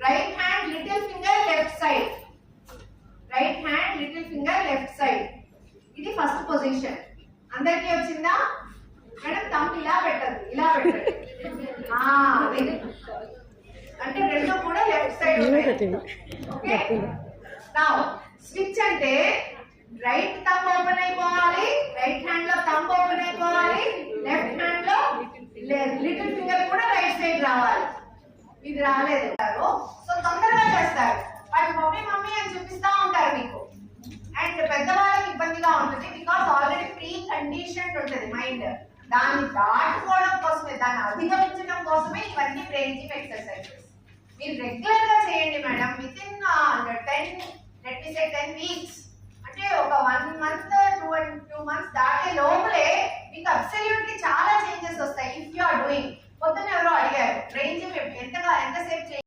Right hand little finger left side, right hand little finger left side. ఇది first position. అందరికీ వచ్చిందా madam? Thumb ఇలా పెట్టదు, ఇలా పెట్టండి. అంటే రెండు కూడా లెఫ్ట్ సైడ్ ఉంటాయి. ఓకే, నౌ స్విచ్ అంటే రైట్ థంబ్ ఓపెన్ అయిపోవాలి, రైట్ హ్యాండ్ లో థంబ్ ఓపెన్ అయిపోవాలి, లెఫ్ట్ హ్యాండ్ లో లిటిల్ ఫింగర్ కూడా రైట్ సైడ్ రావాలి. ఇది రాలేదు సో తొందరగా చేస్తారు. వాళ్ళు మమ్మీ మమ్మీ అని చూపిస్తా ఉంటారు మీకు. అండ్ పెద్దవాళ్ళకి ఇబ్బందిగా ఉంటుంది బికాస్ ఆల్రెడీ ప్రీ కండిషన్ ఉంటుంది మైండ్. దాన్ని దాటుకోవడం కోసమే, దాన్ని అధిగమించడం కోసమే ఇవన్నీ బ్రెయిన్ జిమ్ ఎక్సర్సైజెస్. మీరు రెగ్యులర్ గా చేయండి మేడం. విత్ ఇన్ 10 వీక్స్ అంటే ఒక 1 మంత్ 2 మంత్స్ దాటే లోపలే మీకు అబ్సల్యూట్లీ చాలా చేంజెస్ వస్తాయి. If you are doing. పొద్దున్న ఎవరో అడిగారు బ్రెయిన్ జిమ్ ఎంతసేపు